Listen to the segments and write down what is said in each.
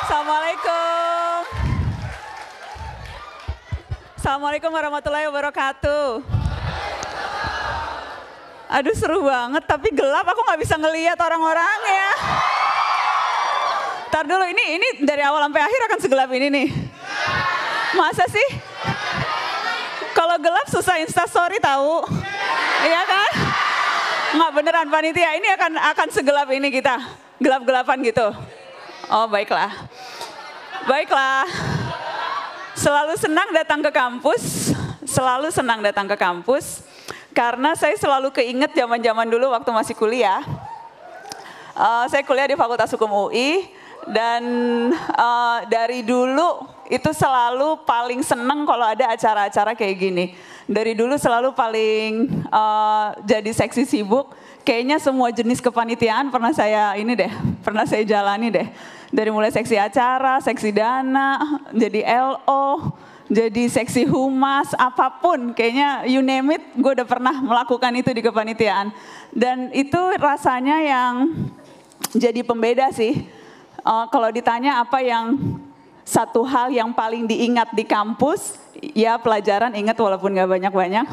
Assalamualaikum. Assalamualaikum warahmatullahi wabarakatuh. Aduh seru banget, tapi gelap, aku nggak bisa ngelihat orang-orangnya. Ntar dulu, ini dari awal sampai akhir akan segelap ini nih. Masa sih? Kalau gelap susah instastory tahu. Iya kan? Nggak beneran panitia, ini akan segelap ini kita. Gelap-gelapan gitu. Oh baiklah. Baiklah. Selalu senang datang ke kampus. Selalu senang datang ke kampus. Karena saya selalu keinget zaman-zaman dulu waktu masih kuliah. Saya kuliah di Fakultas Hukum UI. Dan dari dulu itu selalu paling seneng kalau ada acara-acara kayak gini. Dari dulu selalu paling jadi seksi sibuk. Kayaknya semua jenis kepanitiaan pernah saya jalani deh. Dari mulai seksi acara, seksi dana, jadi LO, jadi seksi humas, apapun. Kayaknya you name it, gue udah pernah melakukan itu di kepanitiaan. Dan itu rasanya yang jadi pembeda sih. Kalau ditanya apa yang satu hal yang paling diingat di kampus, ya pelajaran ingat walaupun gak banyak-banyak.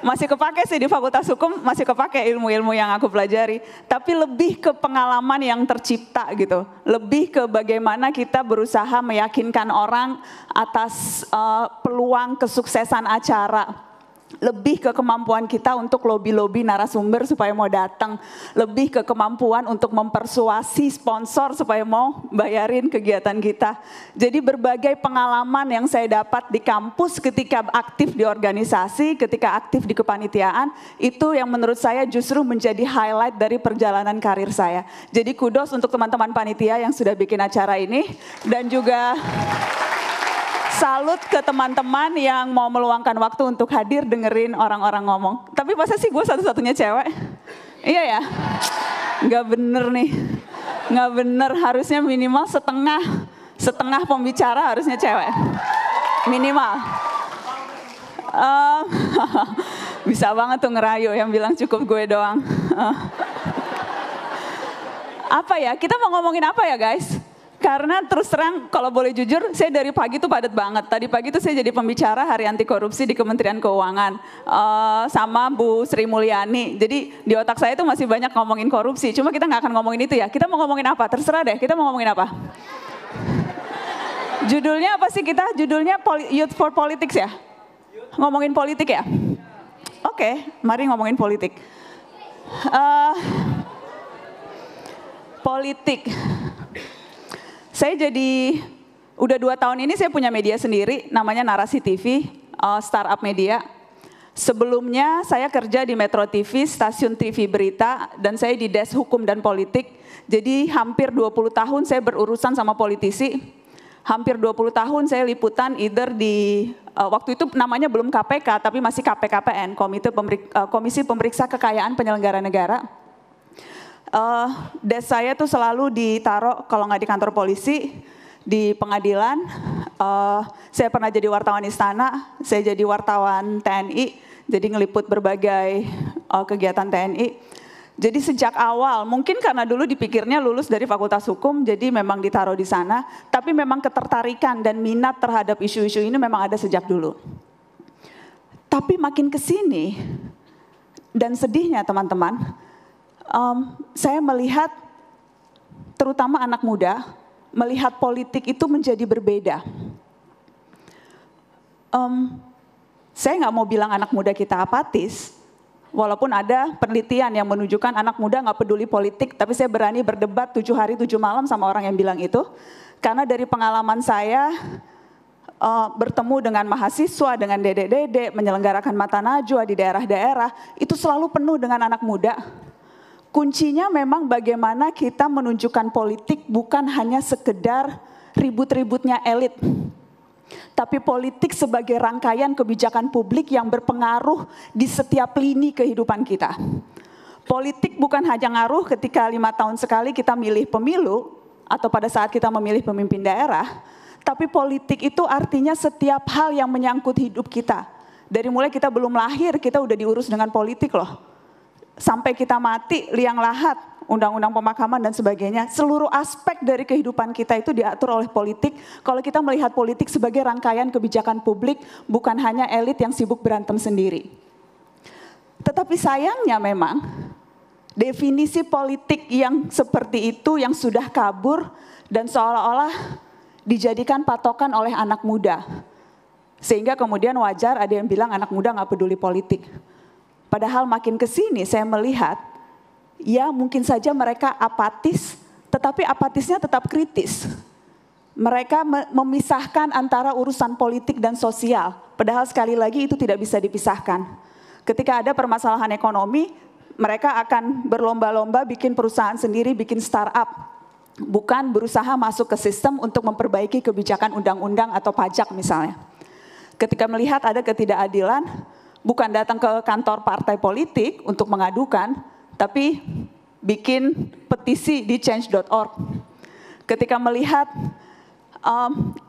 Masih kepake sih di Fakultas Hukum, masih kepake ilmu-ilmu yang aku pelajari. Tapi lebih ke pengalaman yang tercipta gitu. Lebih ke bagaimana kita berusaha meyakinkan orang atas peluang kesuksesan acara. Lebih ke kemampuan kita untuk lobby-lobby narasumber supaya mau datang. Lebih ke kemampuan untuk mempersuasi sponsor supaya mau bayarin kegiatan kita. Jadi berbagai pengalaman yang saya dapat di kampus ketika aktif di organisasi, ketika aktif di kepanitiaan, itu yang menurut saya justru menjadi highlight dari perjalanan karir saya. Jadi kudos untuk teman-teman panitia yang sudah bikin acara ini. Dan juga salut ke teman-teman yang mau meluangkan waktu untuk hadir dengerin orang-orang ngomong. Tapi masa sih gue satu-satunya cewek? Iya ya? Nggak bener nih. Nggak bener, harusnya minimal setengah pembicara harusnya cewek. Minimal. Bisa banget tuh ngerayu yang bilang cukup gue doang. Apa ya? Kita mau ngomongin apa ya guys? Karena terus terang kalau boleh jujur, saya dari pagi tuh padat banget. Tadi pagi tuh saya jadi pembicara Hari Anti Korupsi di Kementerian Keuangan sama Bu Sri Mulyani. Jadi di otak saya tuh masih banyak ngomongin korupsi. Cuma kita nggak akan ngomongin itu ya. Kita mau ngomongin apa? Terserah deh. Kita mau ngomongin apa? Judulnya apa sih kita? Judulnya Youth for Politics ya? Ngomongin politik ya? Oke, mari ngomongin politik. Politik. Saya jadi, udah 2 tahun ini saya punya media sendiri, namanya Narasi TV, startup media. Sebelumnya saya kerja di Metro TV, stasiun TV berita, dan saya di Desk Hukum dan Politik. Jadi hampir 20 tahun saya berurusan sama politisi. Hampir 20 tahun saya liputan either di, waktu itu namanya belum KPK, tapi masih KPKPN, Komisi Pemeriksa Kekayaan Penyelenggara Negara. Desk saya tuh selalu ditaruh kalau nggak di kantor polisi, di pengadilan. Saya pernah jadi wartawan istana, saya jadi wartawan TNI, jadi ngeliput berbagai kegiatan TNI. Jadi sejak awal, mungkin karena dulu dipikirnya lulus dari Fakultas Hukum, jadi memang ditaruh di sana. Tapi memang ketertarikan dan minat terhadap isu-isu ini memang ada sejak dulu. Tapi makin kesini, dan sedihnya teman-teman, saya melihat terutama anak muda melihat politik itu menjadi berbeda. Saya nggak mau bilang anak muda kita apatis, walaupun ada penelitian yang menunjukkan anak muda nggak peduli politik, tapi saya berani berdebat 7 hari 7 malam sama orang yang bilang itu, karena dari pengalaman saya bertemu dengan mahasiswa, dengan dedek-dedek, menyelenggarakan mata najwa di daerah-daerah, itu selalu penuh dengan anak muda. Kuncinya memang bagaimana kita menunjukkan politik bukan hanya sekedar ribut-ributnya elit. Tapi politik sebagai rangkaian kebijakan publik yang berpengaruh di setiap lini kehidupan kita. Politik bukan hanya ngaruh ketika 5 tahun sekali kita milih pemilu, atau pada saat kita memilih pemimpin daerah, tapi politik itu artinya setiap hal yang menyangkut hidup kita. Dari mulai kita belum lahir, kita udah diurus dengan politik loh. Sampai kita mati liang lahat, undang-undang pemakaman dan sebagainya. Seluruh aspek dari kehidupan kita itu diatur oleh politik. Kalau kita melihat politik sebagai rangkaian kebijakan publik, bukan hanya elit yang sibuk berantem sendiri. Tetapi sayangnya memang, definisi politik yang seperti itu yang sudah kabur dan seolah-olah dijadikan patokan oleh anak muda. Sehingga kemudian wajar ada yang bilang anak muda nggak peduli politik. Padahal makin kesini saya melihat, ya mungkin saja mereka apatis, tetapi apatisnya tetap kritis. Mereka memisahkan antara urusan politik dan sosial. Padahal sekali lagi itu tidak bisa dipisahkan. Ketika ada permasalahan ekonomi, mereka akan berlomba-lomba bikin perusahaan sendiri, bikin startup. Bukan berusaha masuk ke sistem untuk memperbaiki kebijakan undang-undang atau pajak misalnya. Ketika melihat ada ketidakadilan, bukan datang ke kantor partai politik untuk mengadukan, tapi bikin petisi di change.org. Ketika melihat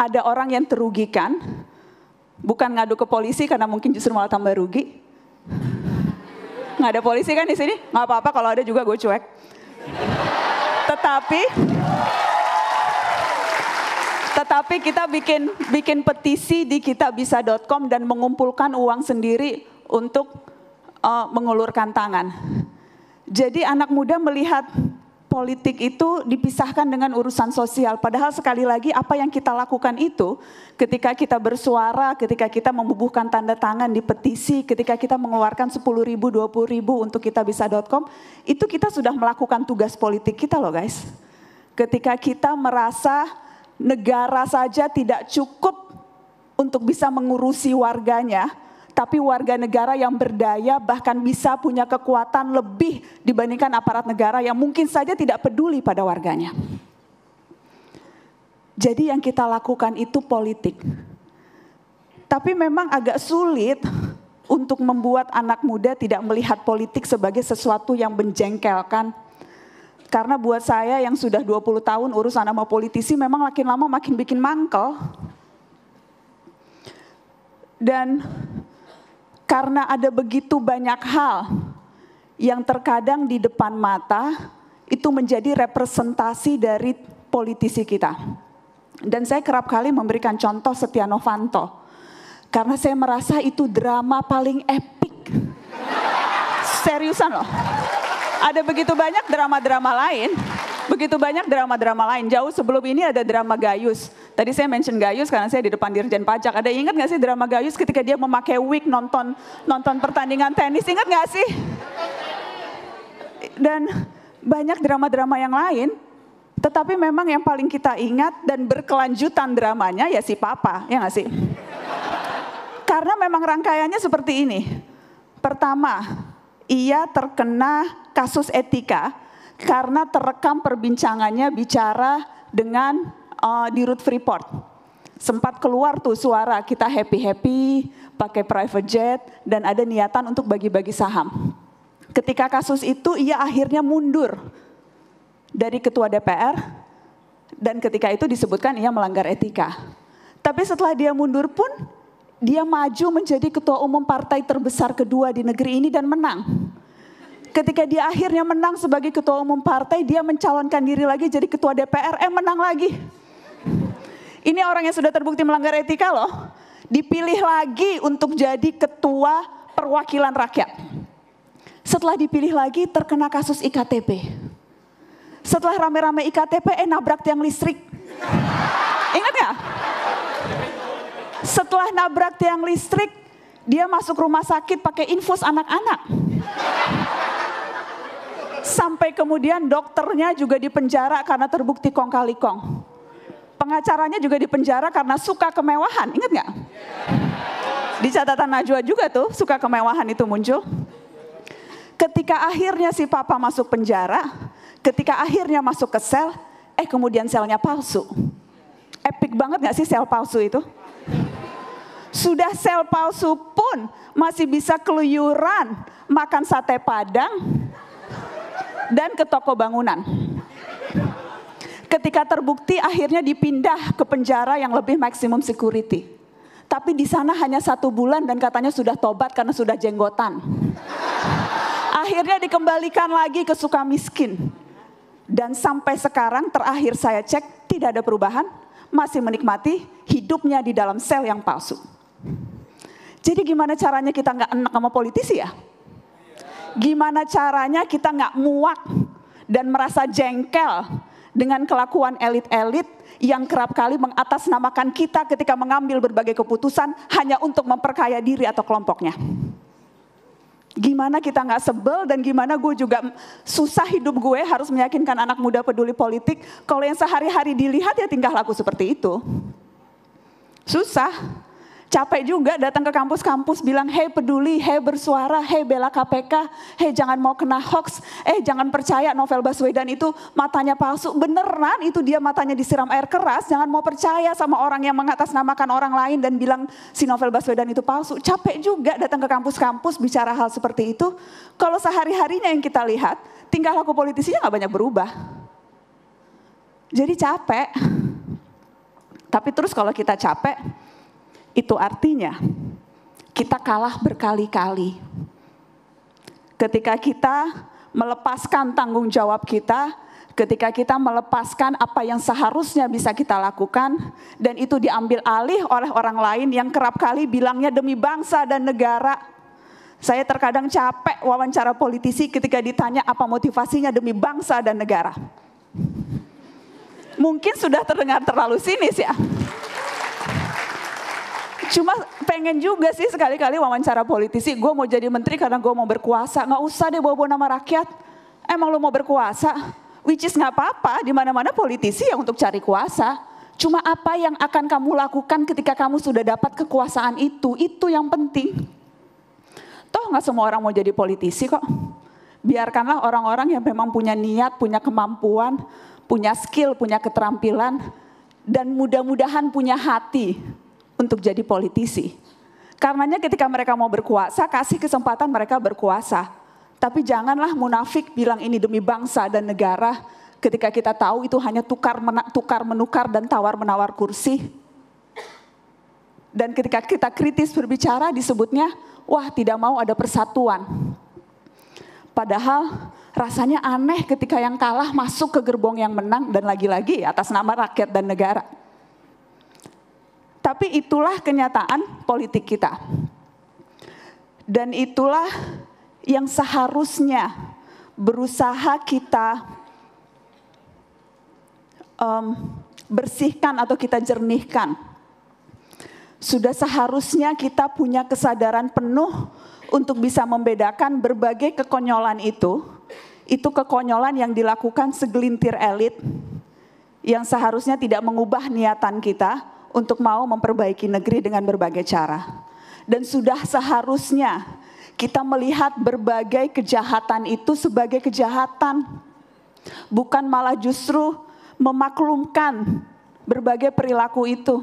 ada orang yang terugikan, bukan ngadu ke polisi karena mungkin justru malah tambah rugi. Nggak ada polisi kan di sini? Nggak apa-apa kalau ada juga gue cuek. Tetapi kita bikin petisi di kitabisa.com dan mengumpulkan uang sendiri untuk mengulurkan tangan. Jadi anak muda melihat politik itu dipisahkan dengan urusan sosial. Padahal sekali lagi apa yang kita lakukan itu ketika kita bersuara, ketika kita membubuhkan tanda tangan di petisi, ketika kita mengeluarkan 10.000, 20.000 untuk kitabisa.com, itu kita sudah melakukan tugas politik kita loh guys. Ketika kita merasa negara saja tidak cukup untuk bisa mengurusi warganya, tapi warga negara yang berdaya bahkan bisa punya kekuatan lebih dibandingkan aparat negara yang mungkin saja tidak peduli pada warganya. Jadi yang kita lakukan itu politik. Tapi memang agak sulit untuk membuat anak muda tidak melihat politik sebagai sesuatu yang menjengkelkan. Karena buat saya yang sudah 20 tahun urusan sama politisi memang makin lama makin bikin mangkel. Dan karena ada begitu banyak hal yang terkadang di depan mata itu menjadi representasi dari politisi kita. Dan saya kerap kali memberikan contoh Setia Novanto. Karena saya merasa itu drama paling epik. Seriusan loh. Ada begitu banyak drama-drama lain. Begitu banyak drama-drama lain. Jauh sebelum ini ada drama Gayus. Tadi saya mention Gayus karena saya di depan Dirjen Pajak. Ada ingat gak sih drama Gayus ketika dia memakai wig nonton pertandingan tenis? Ingat gak sih? Dan banyak drama-drama yang lain. Tetapi memang yang paling kita ingat dan berkelanjutan dramanya ya si Papa. Ya gak sih? Karena memang rangkaiannya seperti ini. Pertama, ia terkena kasus etika karena terekam perbincangannya bicara dengan Dirut Freeport. Sempat keluar tuh suara kita happy-happy, pakai private jet, dan ada niatan untuk bagi-bagi saham. Ketika kasus itu ia akhirnya mundur dari ketua DPR, dan ketika itu disebutkan ia melanggar etika. Tapi setelah dia mundur pun, dia maju menjadi ketua umum partai terbesar kedua di negeri ini dan menang. Ketika dia akhirnya menang sebagai ketua umum partai, dia mencalonkan diri lagi jadi ketua DPR, menang lagi. Ini orang yang sudah terbukti melanggar etika loh, dipilih lagi untuk jadi ketua perwakilan rakyat. Setelah dipilih lagi terkena kasus IKTP. Setelah rame-rame IKTP, nabrak tiang listrik. Ingat gak? Setelah nabrak tiang listrik, dia masuk rumah sakit pakai infus anak-anak. Sampai kemudian dokternya juga dipenjara karena terbukti kong kali kong. Pengacaranya juga dipenjara karena suka kemewahan, ingat gak? Di catatan Najwa juga tuh suka kemewahan itu muncul. Ketika akhirnya si Papa masuk penjara, ketika akhirnya masuk ke sel, kemudian selnya palsu. Epic banget gak sih sel palsu itu? Sudah sel palsu pun masih bisa keluyuran makan sate Padang dan ke toko bangunan. Ketika terbukti akhirnya dipindah ke penjara yang lebih maksimum security. Tapi di sana hanya 1 bulan dan katanya sudah tobat karena sudah jenggotan. Akhirnya dikembalikan lagi ke Sukamiskin. Dan sampai sekarang terakhir saya cek tidak ada perubahan, masih menikmati hidupnya di dalam sel yang palsu. Jadi gimana caranya kita nggak enak sama politisi ya? Gimana caranya kita nggak muak dan merasa jengkel dengan kelakuan elit-elit yang kerap kali mengatasnamakan kita ketika mengambil berbagai keputusan hanya untuk memperkaya diri atau kelompoknya. Gimana kita nggak sebel dan gimana gue juga susah hidup gue harus meyakinkan anak muda peduli politik kalau yang sehari-hari dilihat ya tingkah laku seperti itu. Susah. Capek juga datang ke kampus-kampus bilang, hey peduli, hey bersuara, hey bela KPK, hey jangan mau kena hoax, jangan percaya Novel Baswedan itu matanya palsu. Beneran itu dia matanya disiram air keras, jangan mau percaya sama orang yang mengatasnamakan orang lain dan bilang si Novel Baswedan itu palsu. Capek juga datang ke kampus-kampus bicara hal seperti itu. Kalau sehari-harinya yang kita lihat, tingkah laku politisinya gak banyak berubah. Jadi capek. Tapi terus kalau kita capek, itu artinya kita kalah berkali-kali. Ketika kita melepaskan tanggung jawab kita, ketika kita melepaskan apa yang seharusnya bisa kita lakukan, dan itu diambil alih oleh orang lain yang kerap kali bilangnya demi bangsa dan negara. Saya terkadang capek wawancara politisi ketika ditanya apa motivasinya demi bangsa dan negara. Mungkin sudah terdengar terlalu sinis ya. Cuma pengen juga sih sekali-kali wawancara politisi, gue mau jadi menteri karena gue mau berkuasa. Nggak usah deh bawa-bawa nama rakyat. Emang lo mau berkuasa? Which is nggak apa-apa, di mana-mana politisi yang untuk cari kuasa. Cuma apa yang akan kamu lakukan ketika kamu sudah dapat kekuasaan itu yang penting. Toh nggak semua orang mau jadi politisi kok. Biarkanlah orang-orang yang memang punya niat, punya kemampuan, punya skill, punya keterampilan, dan mudah-mudahan punya hati untuk jadi politisi. Karenanya ketika mereka mau berkuasa, kasih kesempatan mereka berkuasa. Tapi janganlah munafik bilang ini demi bangsa dan negara, ketika kita tahu itu hanya tukar-menukar dan tawar-menawar kursi. Dan ketika kita kritis berbicara disebutnya, wah tidak mau ada persatuan. Padahal rasanya aneh ketika yang kalah masuk ke gerbong yang menang dan lagi-lagi atas nama rakyat dan negara. Tapi itulah kenyataan politik kita. Dan itulah yang seharusnya berusaha kita bersihkan atau kita jernihkan. Sudah seharusnya kita punya kesadaran penuh untuk bisa membedakan berbagai kekonyolan itu kekonyolan yang dilakukan segelintir elit yang seharusnya tidak mengubah niatan kita untuk mau memperbaiki negeri dengan berbagai cara. Dan sudah seharusnya kita melihat berbagai kejahatan itu sebagai kejahatan. Bukan malah justru memaklumkan berbagai perilaku itu.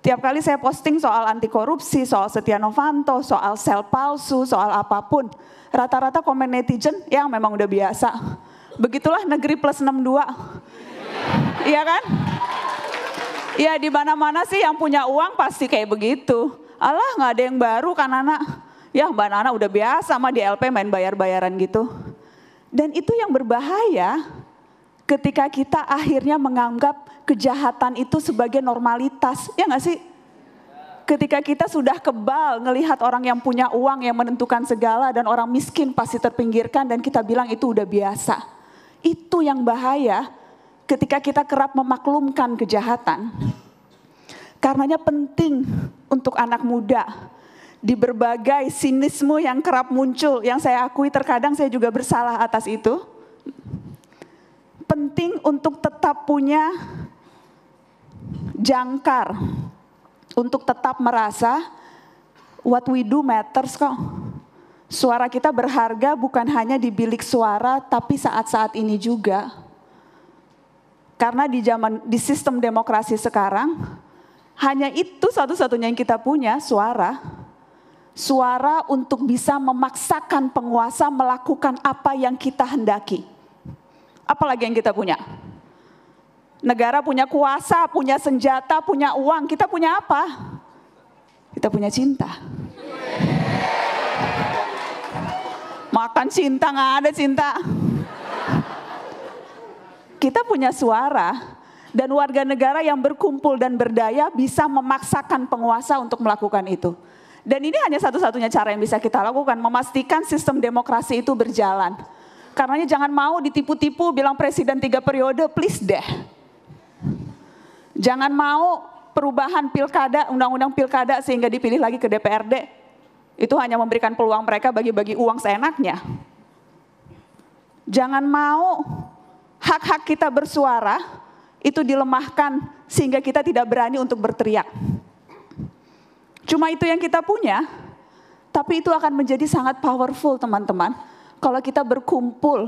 Tiap kali saya posting soal anti korupsi, soal Setia Novanto, soal sel palsu, soal apapun, rata-rata komen netizen yang memang udah biasa. Begitulah negeri plus 62. Iya kan? Ya di mana-mana sih yang punya uang pasti kayak begitu. Alah nggak ada yang baru kan anak. Ya Mbak Nana udah biasa sama di LP main bayar-bayaran gitu. Dan itu yang berbahaya ketika kita akhirnya menganggap kejahatan itu sebagai normalitas. Ya nggak sih? Ketika kita sudah kebal ngelihat orang yang punya uang yang menentukan segala dan orang miskin pasti terpinggirkan dan kita bilang itu udah biasa. Itu yang bahaya. Ketika kita kerap memaklumkan kejahatan. Karenanya penting untuk anak muda di berbagai sinisme yang kerap muncul, yang saya akui terkadang saya juga bersalah atas itu. Penting untuk tetap punya jangkar, untuk tetap merasa what we do matters kok. Suara kita berharga bukan hanya di bilik suara, tapi saat-saat ini juga. Karena di sistem demokrasi sekarang, hanya itu satu-satunya yang kita punya, suara. Suara untuk bisa memaksakan penguasa melakukan apa yang kita hendaki. Apalagi yang kita punya? Negara punya kuasa, punya senjata, punya uang. Kita punya apa? Kita punya cinta. Makan cinta, nggak ada cinta. kita punya suara dan warga negara yang berkumpul dan berdaya bisa memaksakan penguasa untuk melakukan itu. Dan ini hanya satu-satunya cara yang bisa kita lakukan, memastikan sistem demokrasi itu berjalan. Karenanya jangan mau ditipu-tipu bilang presiden 3 periode, please deh. Jangan mau perubahan pilkada, undang-undang pilkada sehingga dipilih lagi ke DPRD. Itu hanya memberikan peluang mereka bagi-bagi uang seenaknya. Jangan mau hak-hak kita bersuara itu dilemahkan sehingga kita tidak berani untuk berteriak. Cuma itu yang kita punya, tapi itu akan menjadi sangat powerful teman-teman. Kalau kita berkumpul,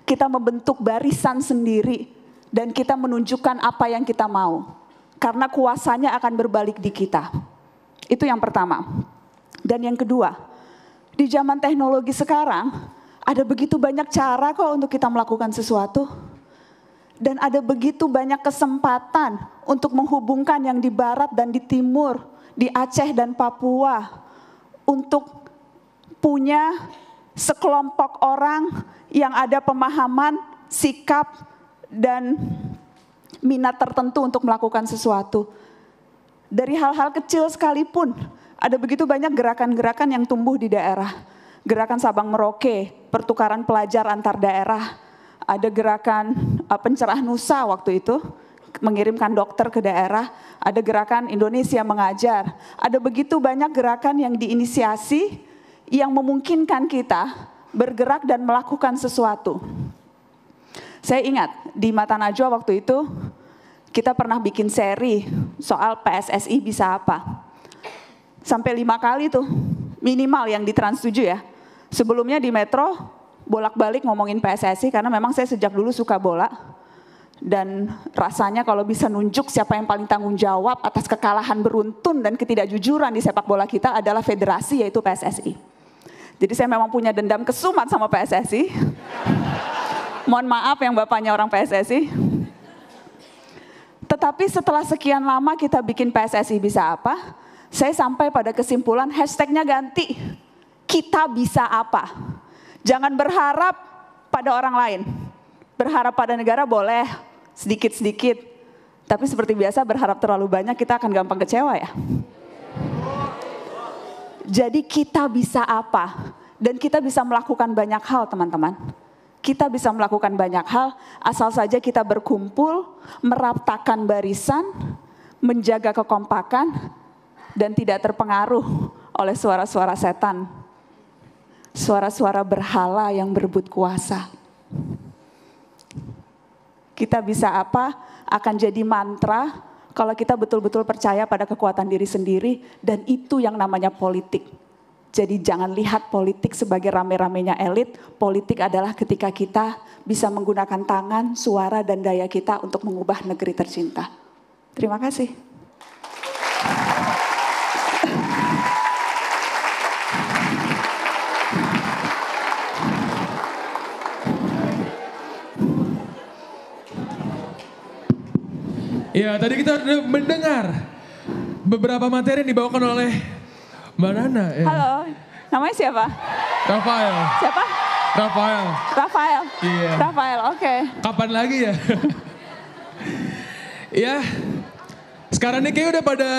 kita membentuk barisan sendiri dan kita menunjukkan apa yang kita mau. Karena kuasanya akan berbalik di kita. Itu yang pertama. Dan yang kedua, di zaman teknologi sekarang, ada begitu banyak cara kok untuk kita melakukan sesuatu. Dan ada begitu banyak kesempatan untuk menghubungkan yang di barat dan di timur, di Aceh dan Papua. Untuk punya sekelompok orang yang ada pemahaman, sikap, dan minat tertentu untuk melakukan sesuatu. Dari hal-hal kecil sekalipun, ada begitu banyak gerakan-gerakan yang tumbuh di daerah. Gerakan Sabang Merauke, pertukaran pelajar antar daerah. Ada gerakan pencerah Nusa waktu itu, mengirimkan dokter ke daerah. Ada gerakan Indonesia Mengajar. Ada begitu banyak gerakan yang diinisiasi yang memungkinkan kita bergerak dan melakukan sesuatu. Saya ingat di Mata Najwa waktu itu kita pernah bikin seri soal PSSI bisa apa. Sampai 5 kali tuh minimal yang di Trans 7 ya. Sebelumnya di Metro bolak-balik ngomongin PSSI karena memang saya sejak dulu suka bola. Dan rasanya kalau bisa nunjuk siapa yang paling tanggung jawab atas kekalahan beruntun dan ketidakjujuran di sepak bola kita adalah federasi yaitu PSSI. Jadi saya memang punya dendam kesumat sama PSSI. Mohon maaf yang bapaknya orang PSSI. Tetapi setelah sekian lama kita bikin PSSI bisa apa? Saya sampai pada kesimpulan hashtagnya ganti. Kita bisa apa? Jangan berharap pada orang lain. Berharap pada negara boleh sedikit-sedikit. Tapi seperti biasa berharap terlalu banyak kita akan gampang kecewa ya. Jadi kita bisa apa? Dan kita bisa melakukan banyak hal teman-teman. Kita bisa melakukan banyak hal asal saja kita berkumpul, meraptakan barisan, menjaga kekompakan, dan tidak terpengaruh oleh suara-suara setan. Suara-suara berhala yang berebut kuasa. Kita bisa apa akan jadi mantra kalau kita betul-betul percaya pada kekuatan diri sendiri dan itu yang namanya politik. Jadi jangan lihat politik sebagai rame-ramenya elit, politik adalah ketika kita bisa menggunakan tangan, suara, dan daya kita untuk mengubah negeri tercinta. Terima kasih. Ya, tadi kita sudah mendengar beberapa materi yang dibawakan oleh Mbak Nana. Ya. Halo, namanya siapa? Rafael. Siapa? Rafael. Rafael. Iya. Rafael, oke. Kapan lagi ya? Ya, sekarang nih kayak udah pada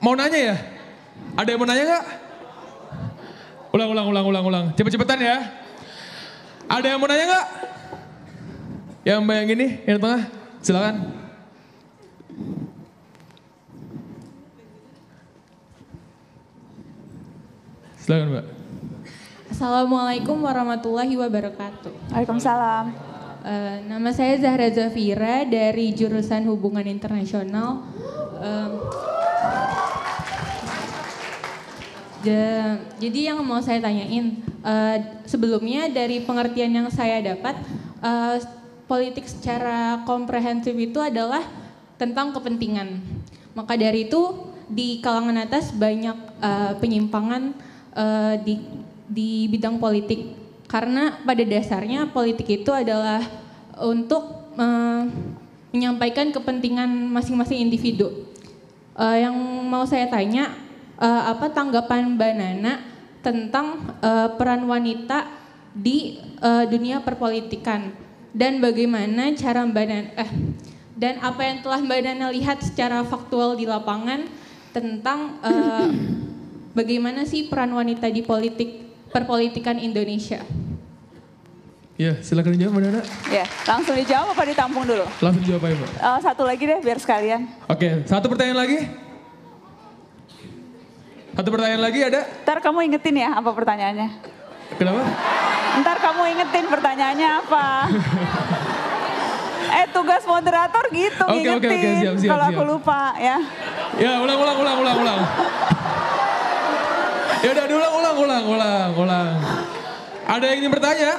mau nanya ya? Ada yang mau nanya nggak? Ulang. Cepet-cepetan ya. Ada yang mau nanya nggak? Yang mbak yang ini, yang di tengah, silakan. Silakan Mbak. Assalamualaikum warahmatullahi wabarakatuh. Waalaikumsalam. Nama saya Zahra Zafira dari jurusan Hubungan Internasional. Jadi yang mau saya tanyain, sebelumnya dari pengertian yang saya dapat, politik secara komprehensif itu adalah tentang kepentingan. Maka dari itu di kalangan atas banyak penyimpangan di bidang politik. Karena pada dasarnya politik itu adalah untuk menyampaikan kepentingan masing-masing individu. Yang mau saya tanya, apa tanggapan Mbak Nana tentang peran wanita di dunia perpolitikan? Dan bagaimana cara dan apa yang telah Mbak Nana lihat secara faktual di lapangan tentang bagaimana sih peran wanita di perpolitikan Indonesia? Ya, silakan dijawab Mbak Nana. Ya, langsung dijawab apa ditampung dulu? Langsung dijawab aja Mbak. Satu lagi deh biar sekalian. Oke, satu pertanyaan lagi. Satu pertanyaan lagi ada? Ntar kamu ingetin ya apa pertanyaannya. Kenapa? Ntar kamu ingetin pertanyaannya apa. Tugas moderator gitu ngingetin. Siap, kalau aku siap. lupa ya. Ya, ulang. Ya udah, ulang. Ada yang ingin bertanya?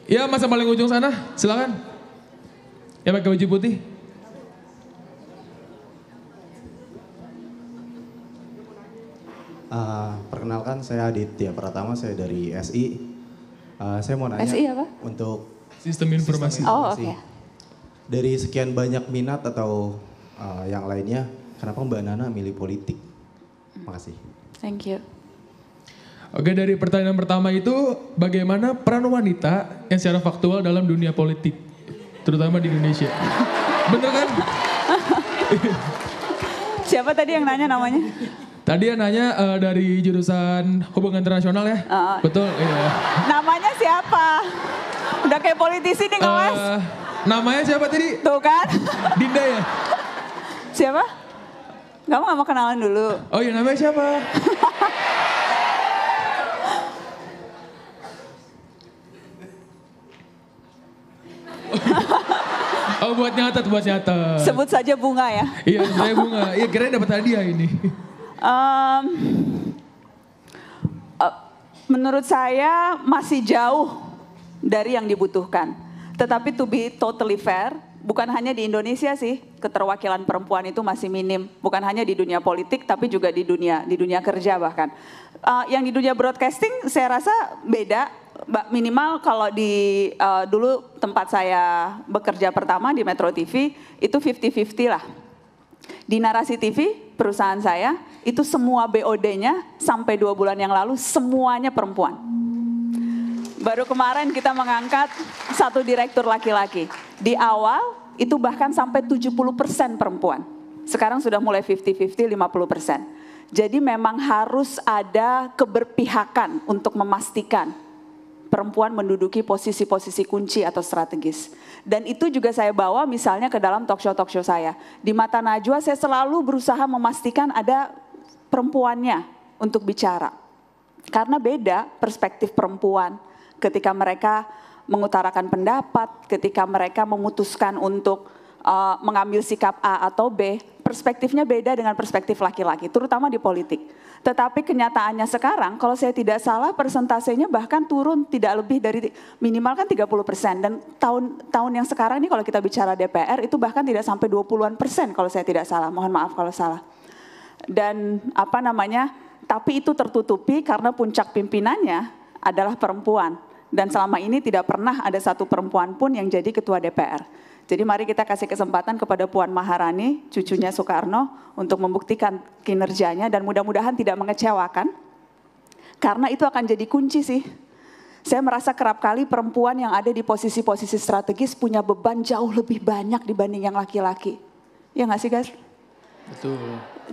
Ya, masa paling ujung sana, silakan. Ya, pakai baju putih. Perkenalkan, saya Aditya Pratama, saya dari SI. Saya mau nanya SI apa? untuk Sistem informasi. Oh, oke. Dari sekian banyak minat atau yang lainnya, kenapa Mbak Nana milih politik? Makasih. Thank you. Oke, dari pertanyaan pertama itu, bagaimana peran wanita yang secara faktual dalam dunia politik, terutama di Indonesia? Bener kan? Siapa tadi yang nanya namanya? Tadi yang nanya dari jurusan hubungan internasional ya? Betul, iya. Namanya siapa? Udah kayak politisi nih ngeles. Namanya siapa tadi? Tuh kan? Dinda ya? Siapa? Kamu gak mau kenalan dulu? Oh iya, namanya siapa? Oh, buat nyatet. Sebut saja Bunga ya. Iya, saya Bunga. Iya, kirain dapat hadiah ini. Menurut saya masih jauh dari yang dibutuhkan. Tetapi to be totally fair, bukan hanya di Indonesia sih, keterwakilan perempuan itu masih minim. Bukan hanya di dunia politik, tapi juga di dunia kerja bahkan. Yang di dunia broadcasting saya rasa beda. Minimal kalau di dulu tempat saya bekerja pertama di Metro TV, itu 50-50 lah. Di Narasi TV, perusahaan saya, itu semua BOD-nya sampai 2 bulan yang lalu semuanya perempuan. Baru kemarin kita mengangkat 1 direktur laki-laki. Di awal itu bahkan sampai 70% perempuan. Sekarang sudah mulai 50-50, 50%. Jadi memang harus ada keberpihakan untuk memastikan perempuan menduduki posisi-posisi kunci atau strategis. Dan itu juga saya bawa misalnya ke dalam talk show saya. Di Mata Najwa saya selalu berusaha memastikan ada perempuannya untuk bicara. Karena beda perspektif perempuan ketika mereka mengutarakan pendapat, ketika mereka memutuskan untuk mengambil sikap A atau B, perspektifnya beda dengan perspektif laki-laki, terutama di politik. Tetapi kenyataannya sekarang, kalau saya tidak salah, persentasenya bahkan turun tidak lebih dari minimal kan 30%. Dan tahun yang sekarang ini kalau kita bicara DPR, itu bahkan tidak sampai 20-an% kalau saya tidak salah. Mohon maaf kalau salah. Dan tapi itu tertutupi karena puncak pimpinannya adalah perempuan. Dan selama ini tidak pernah ada satu perempuan pun yang jadi ketua DPR. Jadi mari kita kasih kesempatan kepada Puan Maharani, cucunya Soekarno, untuk membuktikan kinerjanya dan mudah-mudahan tidak mengecewakan. Karena itu akan jadi kunci sih. Saya merasa kerap kali perempuan yang ada di posisi-posisi strategis punya beban jauh lebih banyak dibanding yang laki-laki. Ya nggak sih guys? Betul.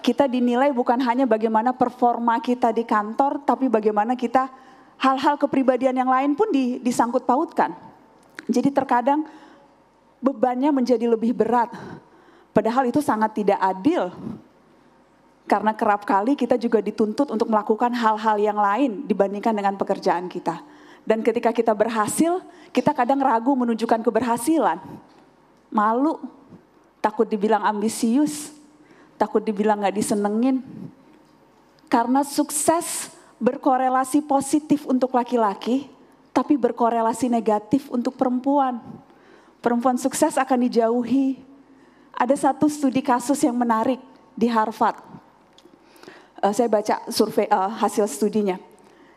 Kita dinilai bukan hanya bagaimana performa kita di kantor, tapi bagaimana kita hal-hal kepribadian yang lain pun disangkut pautkan. Jadi terkadang bebannya menjadi lebih berat. Padahal itu sangat tidak adil. Karena kerap kali kita juga dituntut untuk melakukan hal-hal yang lain dibandingkan dengan pekerjaan kita. Dan ketika kita berhasil, kita kadang ragu menunjukkan keberhasilan. Malu, takut dibilang ambisius, takut dibilang gak disenengin. Karena sukses berkorelasi positif untuk laki-laki, tapi berkorelasi negatif untuk perempuan. Perempuan sukses akan dijauhi. Ada satu studi kasus yang menarik di Harvard. Saya baca survei hasil studinya.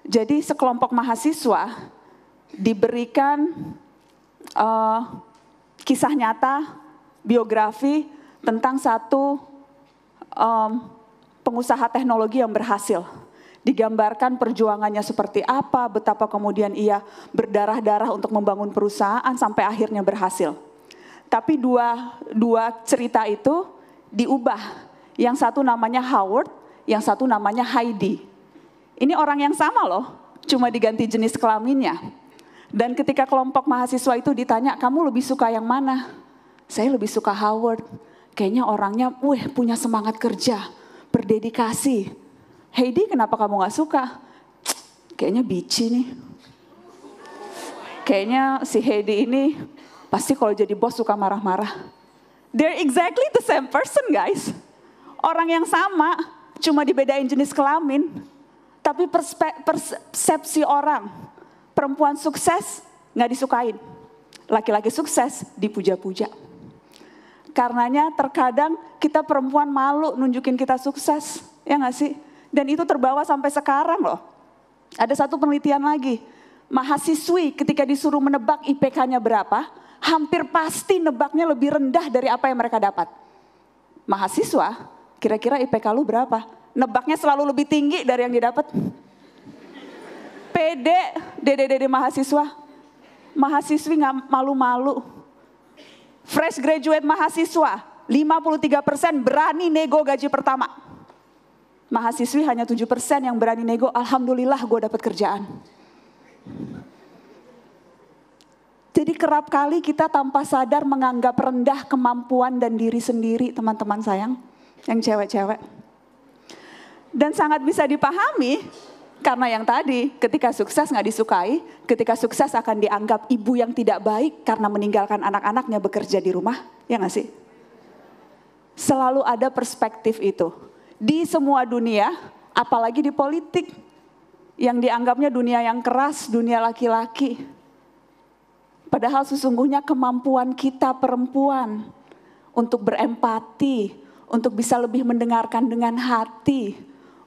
Jadi sekelompok mahasiswa diberikan kisah nyata, biografi tentang satu pengusaha teknologi yang berhasil. Digambarkan perjuangannya seperti apa, betapa kemudian ia berdarah-darah untuk membangun perusahaan sampai akhirnya berhasil. Tapi dua cerita itu diubah. Yang satu namanya Howard, yang satu namanya Heidi. Ini orang yang sama loh, cuma diganti jenis kelaminnya. Dan ketika kelompok mahasiswa itu ditanya, kamu lebih suka yang mana? Saya lebih suka Howard. Kayaknya orangnya punya semangat kerja, berdedikasi. Heidi, kenapa kamu gak suka? Kayaknya bici nih. Kayaknya si Heidi ini pasti kalau jadi bos suka marah-marah. They're exactly the same person, guys. Orang yang sama, cuma dibedain jenis kelamin. Tapi persepsi orang, perempuan sukses gak disukain. Laki-laki sukses dipuja-puja. Karenanya terkadang kita perempuan malu nunjukin kita sukses, ya gak sih? Dan itu terbawa sampai sekarang loh. Ada satu penelitian lagi, mahasiswi ketika disuruh menebak IPK-nya berapa, hampir pasti nebaknya lebih rendah dari apa yang mereka dapat. Mahasiswa, kira-kira IPK lu berapa? Nebaknya selalu lebih tinggi dari yang didapat. Pede, dede mahasiswa. Mahasiswi gak malu-malu. Fresh graduate mahasiswa, 53% berani nego gaji pertama. Mahasiswi hanya 7% yang berani nego, alhamdulillah gue dapat kerjaan. Jadi kerap kali kita tanpa sadar menganggap rendah kemampuan dan diri sendiri, teman-teman sayang, yang cewek-cewek. Dan sangat bisa dipahami, karena yang tadi, ketika sukses gak disukai, ketika sukses akan dianggap ibu yang tidak baik karena meninggalkan anak-anaknya bekerja di rumah, ya gak sih? Selalu ada perspektif itu. Di semua dunia, apalagi di politik, yang dianggapnya dunia yang keras, dunia laki-laki. Padahal sesungguhnya kemampuan kita perempuan untuk berempati, untuk bisa lebih mendengarkan dengan hati,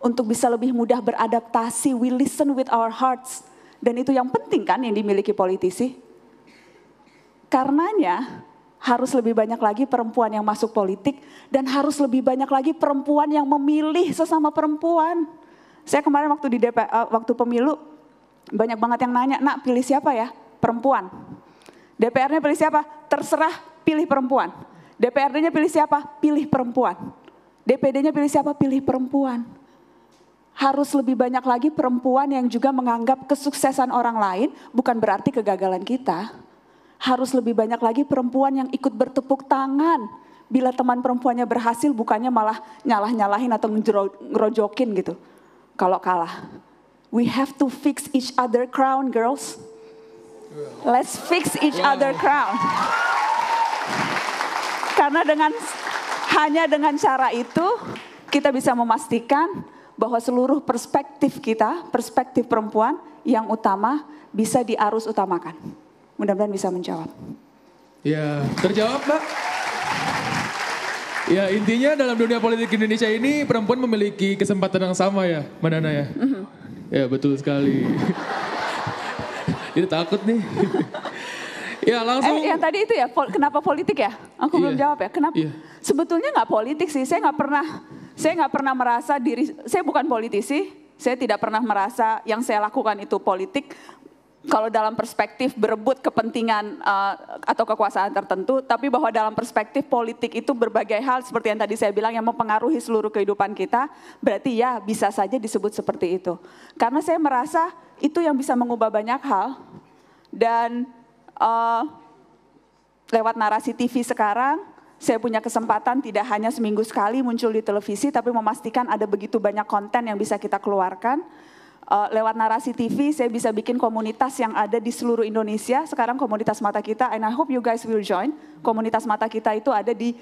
untuk bisa lebih mudah beradaptasi, we listen with our hearts. Dan itu yang penting kan yang dimiliki politisi. Karenanya harus lebih banyak lagi perempuan yang masuk politik dan harus lebih banyak lagi perempuan yang memilih sesama perempuan. Saya kemarin waktu di waktu pemilu banyak banget yang nanya, nak pilih siapa ya? Perempuan. DPR-nya pilih siapa? Terserah, pilih perempuan. DPRD-nya pilih siapa? Pilih perempuan. DPD-nya pilih siapa? Pilih perempuan. Harus lebih banyak lagi perempuan yang juga menganggap kesuksesan orang lain bukan berarti kegagalan kita. Harus lebih banyak lagi perempuan yang ikut bertepuk tangan. Bila teman perempuannya berhasil bukannya malah nyalah-nyalahin atau ngerojokin gitu. Kalau kalah. We have to fix each other crown, girls. Let's fix each other crown. Karena hanya dengan cara itu kita bisa memastikan bahwa seluruh perspektif kita, perspektif perempuan yang utama bisa diarus utamakan. Mudah-mudahan bisa menjawab. Ya, terjawab Mbak. Ya, intinya dalam dunia politik Indonesia ini perempuan memiliki kesempatan yang sama ya, Mbak Nana ya? Ya, betul sekali. Ini takut nih. Ya, langsung. Yang tadi itu ya, kenapa politik ya? Aku belum jawab ya, kenapa? Sebetulnya nggak politik sih, saya nggak pernah merasa saya bukan politisi, saya tidak pernah merasa yang saya lakukan itu politik. Kalau dalam perspektif berebut kepentingan atau kekuasaan tertentu, tapi bahwa dalam perspektif politik itu berbagai hal seperti yang tadi saya bilang yang mempengaruhi seluruh kehidupan kita, berarti ya bisa saja disebut seperti itu. Karena saya merasa itu yang bisa mengubah banyak hal dan lewat narasi TV sekarang, saya punya kesempatan tidak hanya seminggu sekali muncul di televisi, tapi memastikan ada begitu banyak konten yang bisa kita keluarkan. Lewat narasi TV saya bisa bikin komunitas yang ada di seluruh Indonesia. Sekarang komunitas Mata Kita, and I hope you guys will join. Komunitas Mata Kita itu ada di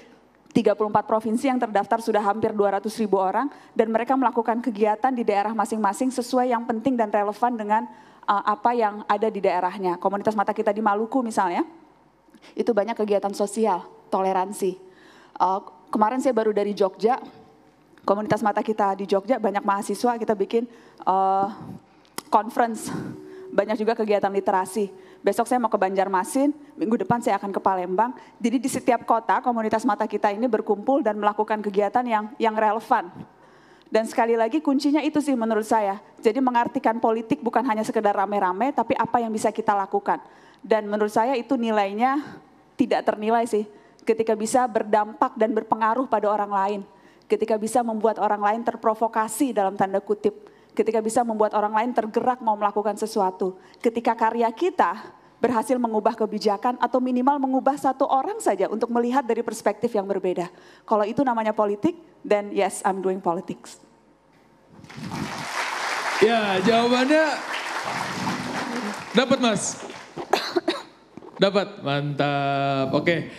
34 provinsi yang terdaftar sudah hampir 200.000 orang. Dan mereka melakukan kegiatan di daerah masing-masing sesuai yang penting dan relevan dengan apa yang ada di daerahnya. Komunitas Mata Kita di Maluku misalnya, itu banyak kegiatan sosial, toleransi. Kemarin saya baru dari Jogja. Komunitas Mata Kita di Jogja, banyak mahasiswa, kita bikin conference, banyak juga kegiatan literasi. Besok saya mau ke Banjarmasin, minggu depan saya akan ke Palembang. Jadi di setiap kota komunitas Mata Kita ini berkumpul dan melakukan kegiatan yang relevan. Dan sekali lagi kuncinya itu sih menurut saya. Jadi mengartikan politik bukan hanya sekedar rame-rame, tapi apa yang bisa kita lakukan. Dan menurut saya itu nilainya tidak ternilai sih. Ketika bisa berdampak dan berpengaruh pada orang lain. Ketika bisa membuat orang lain terprovokasi dalam tanda kutip. Ketika bisa membuat orang lain tergerak mau melakukan sesuatu. Ketika karya kita berhasil mengubah kebijakan atau minimal mengubah satu orang saja untuk melihat dari perspektif yang berbeda. Kalau itu namanya politik, then yes, I'm doing politics. Ya, jawabannya dapat Mas. Dapat, mantap. Oke.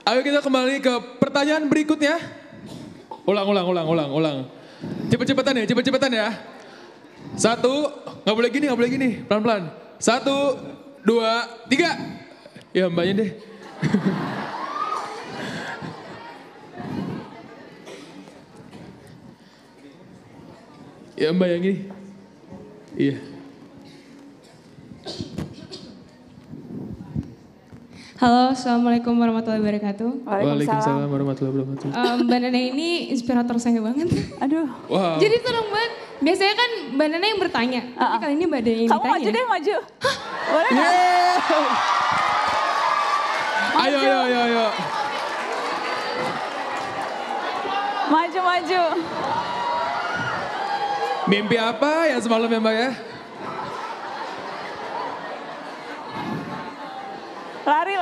Ayo kita kembali ke pertanyaan berikutnya. Ulang. Cepet-cepetan ya. 1, nggak boleh gini, pelan-pelan. 1, 2, 3. Ya mbaknya deh. Ya mbak yang ini. Iya. Halo, Assalamualaikum warahmatullahi wabarakatuh. Waalaikumsalam warahmatullahi wabarakatuh. Mbak Nana ini inspirator saya banget. Aduh. Wow. Jadi seneng banget. Biasanya kan Mbak Nana yang bertanya, tapi kali ini Mbak Nana yang Kamu ditanya. maju deh, maju. Boleh nggak? Ayo. Maju. Mimpi apa ya semalam ya mbak ya? Lari.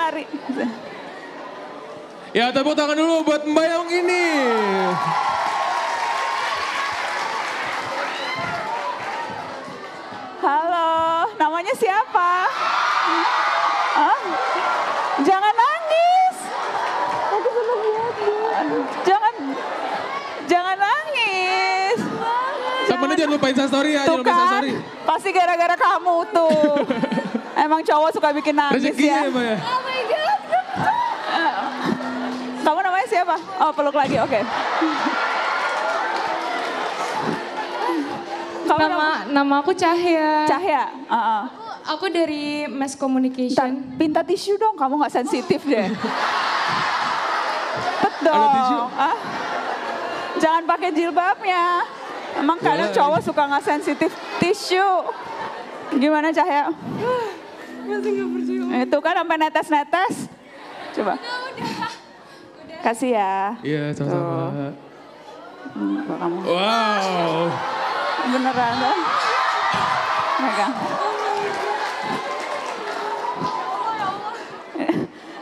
Ya tepuk tangan dulu buat Mbak yang ini. Halo, namanya siapa? Hah? Jangan nangis. Aku senang banget. Jangan nangis. Temennya jangan lupain instastory ya, jangan Tuh lupain kan, instastory. pasti gara-gara kamu tuh. Emang cowok suka bikin nangis Rezekinya ya. ya mbak ya? Oh my God. Kamu namanya siapa? Oh peluk lagi, oke. Kamu Nama aku Cahya. Cahya? Aku dari Mass Communication. Pinta tisu dong, kamu gak sensitif deh. Cepet dong. Ada tisu? Jangan pakai jilbabnya. Emang kadang cowok suka gak sensitif tisu. Gimana Cahya? Masih gak percaya. Itu kan sampai netes-netes. Coba. Udah. Kasih ya. Iya sama-sama. Kamu Wow. beneran kan? Megang.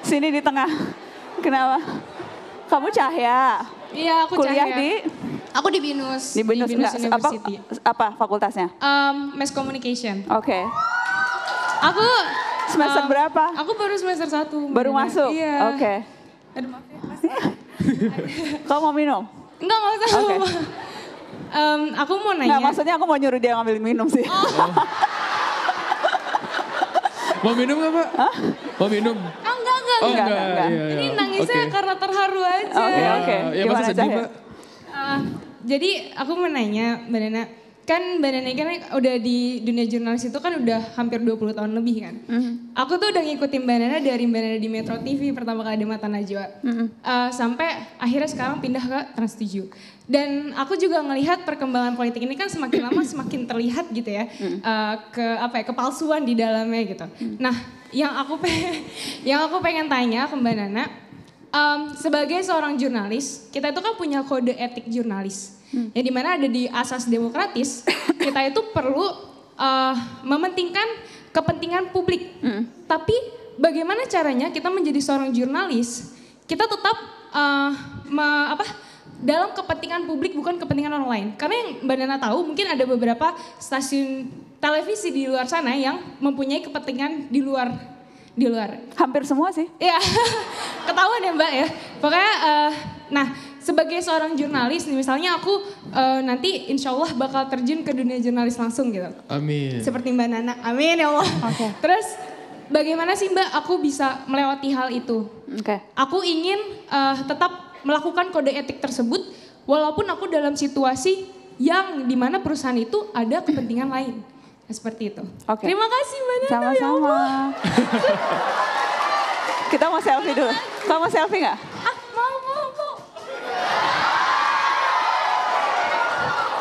Sini di tengah. Kenapa? Kamu Cahya. Iya, aku Kuliah Cahya. di Aku di BINUS. di Binus enggak? University. Apa fakultasnya? Mass Communication. Oke. Aku Semester berapa? Aku baru semester 1. Baru masuk? Iya. Oke. Aduh maaf ya, masih. Kamu mau minum? Enggak usah. Oke. Aku mau nanya. Nggak, maksudnya aku mau nyuruh dia ngambil minum sih. Mau minum gak Pak? Hah? Mau minum? Enggak. Oh enggak. enggak. Iya, Ini iya. nangisnya Oke. karena terharu aja. Oke. Ya Gimana, masa sedih Cahya? Mbak? Jadi aku mau nanya Mbak Nana, kan Mbak Nana kan udah di dunia jurnalis itu kan udah hampir 20 tahun lebih kan. Aku tuh udah ngikutin Mbak Nana dari Mbak Nana di Metro TV pertama kali ada Mata Najwa. Sampai akhirnya sekarang pindah ke Trans 7. Dan aku juga ngelihat perkembangan politik ini kan semakin lama semakin terlihat gitu ya. Kepalsuan di dalamnya gitu. Nah, yang aku pengen tanya ke Mbak Nana, sebagai seorang jurnalis, kita itu kan punya kode etik jurnalis. Ya dimana ada di asas demokratis, kita itu perlu mementingkan kepentingan publik. Tapi bagaimana caranya kita menjadi seorang jurnalis, kita tetap dalam kepentingan publik bukan kepentingan orang lain. Karena yang Mbak Nana tahu mungkin ada beberapa stasiun televisi di luar sana yang mempunyai kepentingan di luar. Hampir semua sih. Iya, ketahuan ya Mbak ya. Pokoknya, sebagai seorang jurnalis nih, misalnya aku nanti insya Allah bakal terjun ke dunia jurnalis langsung gitu. Amin. Seperti Mbak Nana, amin ya Allah. Oke. Terus bagaimana sih Mbak aku bisa melewati hal itu? Oke. Aku ingin tetap melakukan kode etik tersebut walaupun aku dalam situasi yang dimana perusahaan itu ada kepentingan lain. Seperti itu. Oke. Terima kasih Mbak Nana. Sama-sama. Kita mau selfie dulu. Kamu mau selfie nggak? Mau.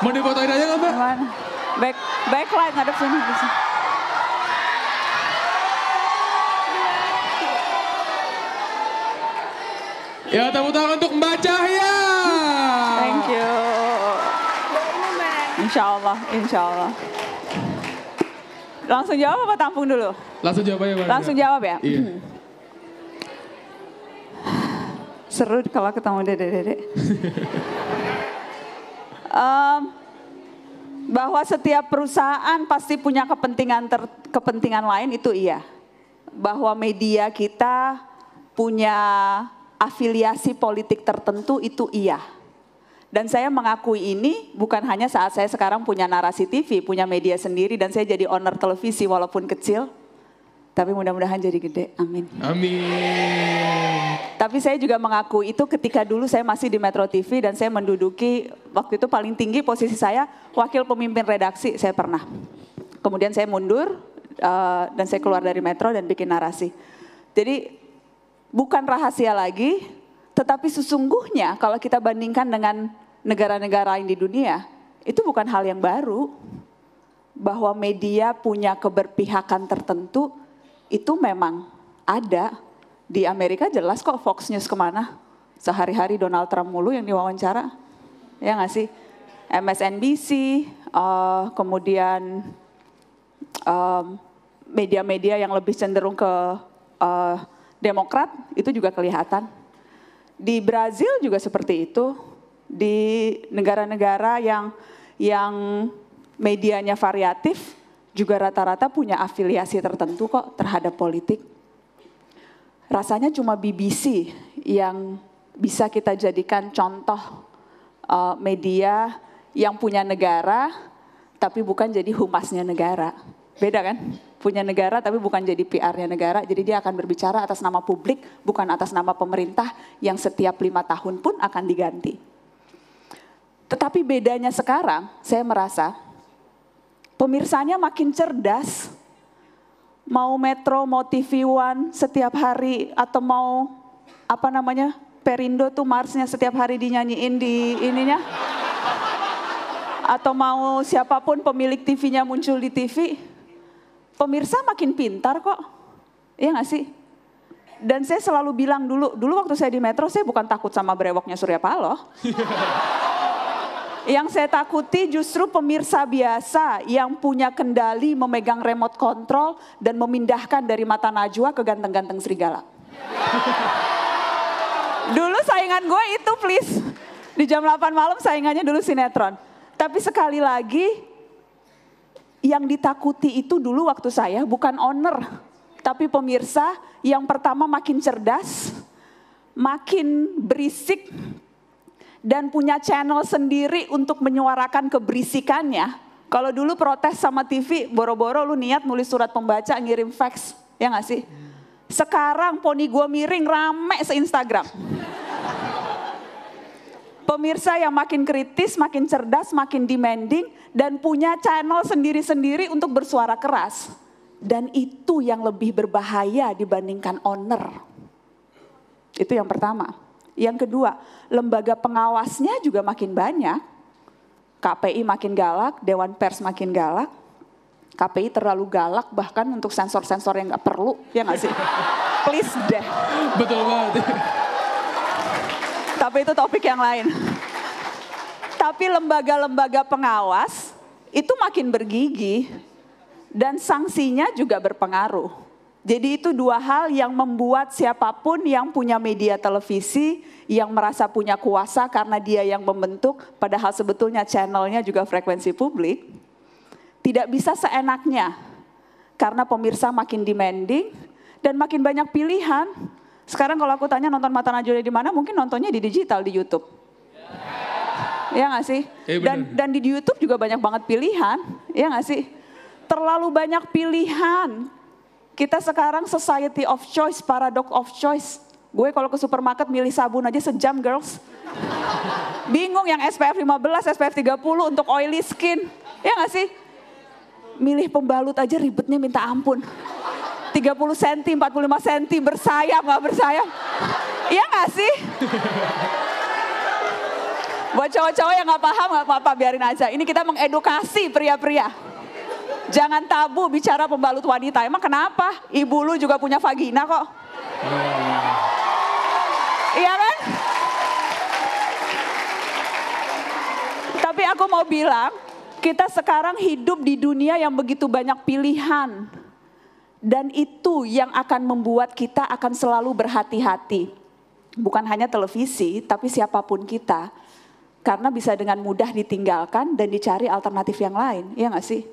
Mau difotoin aja nggak Mbak? Gimana? Backlight ngadep sini. Ya tepuk tangan untuk Mbak Cahya. Thank you. Insya Allah. Langsung jawab apa tampung dulu? Langsung jawab aja Mbak. Langsung jawab ya? Iya. Seru kalau ketemu dede-dede. Bahwa setiap perusahaan pasti punya kepentingan lain itu iya. Bahwa media kita punya afiliasi politik tertentu itu iya. Dan saya mengakui ini bukan hanya saat saya sekarang punya narasi TV, punya media sendiri dan saya jadi owner televisi walaupun kecil. Tapi mudah-mudahan jadi gede, amin. Amin. Tapi saya juga mengakui itu ketika dulu saya masih di Metro TV dan saya menduduki waktu itu paling tinggi posisi saya wakil pemimpin redaksi saya pernah. Kemudian saya mundur dan saya keluar dari Metro dan bikin narasi. Jadi bukan rahasia lagi, tetapi sesungguhnya kalau kita bandingkan dengan negara-negara lain di dunia, itu bukan hal yang baru. Bahwa media punya keberpihakan tertentu, itu memang ada. Di Amerika jelas kok Fox News kemana. Sehari-hari Donald Trump mulu yang diwawancara. Ya nggak sih? MSNBC, kemudian media-media yang lebih cenderung ke Demokrat, itu juga kelihatan. Di Brazil juga seperti itu. Di negara-negara yang medianya variatif, juga rata-rata punya afiliasi tertentu kok terhadap politik. Rasanya cuma BBC yang bisa kita jadikan contoh media yang punya negara, tapi bukan jadi humasnya negara. Beda kan? Punya negara tapi bukan jadi PR-nya negara, jadi dia akan berbicara atas nama publik, bukan atas nama pemerintah yang setiap 5 tahun pun akan diganti. Tetapi bedanya sekarang, saya merasa pemirsanya makin cerdas. Mau Metro, mau TV One setiap hari, atau mau Perindo tuh Marsnya setiap hari dinyanyiin di ininya. Atau mau siapapun pemilik TV-nya muncul di TV. Pemirsa makin pintar kok, iya gak sih? Dan saya selalu bilang dulu waktu saya di Metro, saya bukan takut sama brewoknya Surya Paloh. Yang saya takuti justru pemirsa biasa yang punya kendali memegang remote control dan memindahkan dari mata Najwa ke ganteng-ganteng serigala. Dulu saingan gue itu please. Di jam 8 malam saingannya dulu sinetron. Tapi sekali lagi yang ditakuti itu dulu waktu saya bukan owner. Tapi pemirsa yang pertama makin cerdas, makin berisik, dan punya channel sendiri untuk menyuarakan keberisikannya. Kalau dulu protes sama TV, boro-boro lu niat nulis surat pembaca, ngirim fax, ya gak sih? Sekarang poni gua miring rame se-Instagram. Pemirsa yang makin kritis, makin cerdas, makin demanding, dan punya channel sendiri-sendiri untuk bersuara keras. Dan itu yang lebih berbahaya dibandingkan owner. Itu yang pertama. Yang kedua, lembaga pengawasnya juga makin banyak. KPI makin galak, Dewan Pers makin galak. KPI terlalu galak bahkan untuk sensor-sensor yang gak perlu, ya gak sih? Please deh. Betul banget. Tapi itu topik yang lain. Tapi lembaga-lembaga pengawas itu makin bergigi dan sanksinya juga berpengaruh. Jadi itu dua hal yang membuat siapapun yang punya media televisi, yang merasa punya kuasa karena dia yang membentuk, padahal sebetulnya channelnya juga frekuensi publik, tidak bisa seenaknya. Karena pemirsa makin demanding dan makin banyak pilihan. Sekarang kalau aku tanya nonton Mata Najwa di mana, mungkin nontonnya di digital, di YouTube. Ya nggak sih? Dan di YouTube juga banyak banget pilihan, ya nggak sih? Terlalu banyak pilihan. Kita sekarang society of choice, paradox of choice. Gue kalau ke supermarket milih sabun aja sejam, girls. Bingung yang SPF 15, SPF 30 untuk oily skin. Ya nggak sih? Milih pembalut aja ribetnya minta ampun. 30 cm, 45 cm, bersayap nggak bersayap. Iya nggak sih? Buat cowok-cowok yang gak paham gak apa-apa, biarin aja. Ini kita mengedukasi pria-pria. Jangan tabu bicara pembalut wanita. Emang kenapa? Ibu lu juga punya vagina kok. Iya kan? Tapi aku mau bilang, kita sekarang hidup di dunia yang begitu banyak pilihan. Dan itu yang akan membuat kita akan selalu berhati-hati. Bukan hanya televisi, tapi siapapun kita. Karena bisa dengan mudah ditinggalkan dan dicari alternatif yang lain, iya gak sih?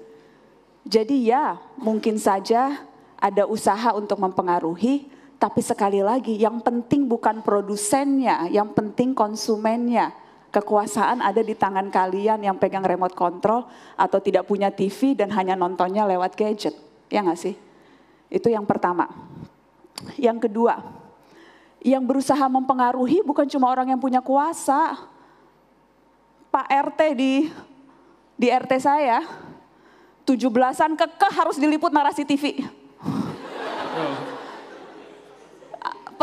Jadi ya, mungkin saja ada usaha untuk mempengaruhi, tapi sekali lagi yang penting bukan produsennya, yang penting konsumennya. Kekuasaan ada di tangan kalian yang pegang remote control atau tidak punya TV dan hanya nontonnya lewat gadget, ya gak sih? Itu yang pertama. Yang kedua, yang berusaha mempengaruhi bukan cuma orang yang punya kuasa. Pak RT di RT saya, 17-an kekeh harus diliput narasi TV.